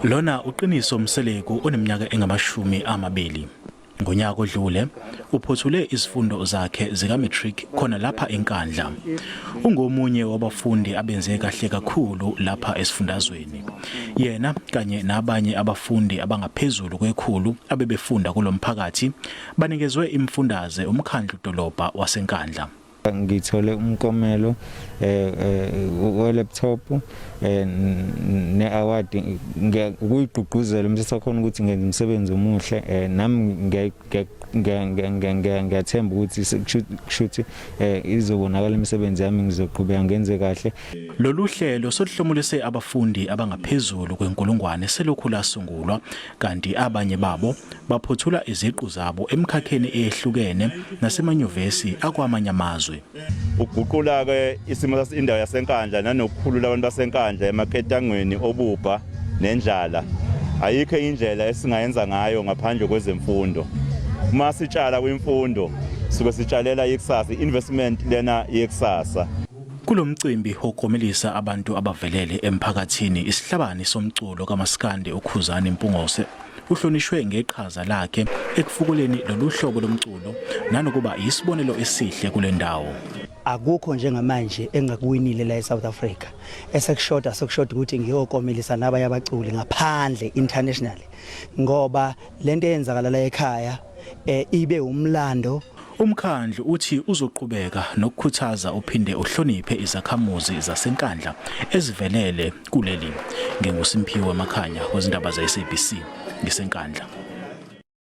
Lona uqiniso Mseleku oneminyaka engamashumi amabili. Ngonyaka odlule uphothule izifundo zakhe zika-matric khona lapha eNkandla. Ungomunye wabafundi abenze kahle kakhulu lapha esifundazweni. Yena kanye nabanye abafundi abangaphezulu kwekhulu abebefunda kulomphakathi banikezwe imfundaze umkhandlu dolobha waseNkandla. Ngithole umkomelo we-laptop ne-award ngiyigqugquzela umsesakhona ukuthi ngenze umsebenzi omuhle nami ngiyathemba ukuthi kushuthi izobonakala imisebenzi yami ngizoqhubeka ngenze kahle. Lolu hlelo soluhlomulise abafundi abangaphezulu kwenkulungwane selokhu lasungulwa kanti abanye babo baphothula iziqu zabo emkhakheni eyehlukene nasemanyuvesi akwamanye amazwe. Uguqula ke isimo indawo yaseNkandla nanokukhulula abantu baseNkandla emaketangweni obubha nendlala. Ayikho indlela esingayenza ngayo ngaphandle kwezemfundo. Uma sitshala kwimfundo suke sitshalela ikusasa, investment lena yekusasa. Kulomcimbi okhomelisa abantu abavelele emphakathini isihlabani somculo kaMaskandi uKhuzani Mpungose uhlonishwe ngeqhaza lakhe ekufukuleni lolu hlobo lomculo nanokuba isibonelo esihle kule ndawo. Akukho njengamanje engakuwinile la eSouth Africa esekushoda ukuthi ngiyokomelisa nabanye abaculi ngaphandle internationally ngoba lento eyenzakala la ekhaya ibe umlando. Umkhandlu uthi uzoqhubeka nokukhuthaza uphinde uhloniphe izakhamuzi zaseNkandla ezivelele kuleli. NginguSimphiwe Makhanya wezindaba ze-SABC ngiseNkandla.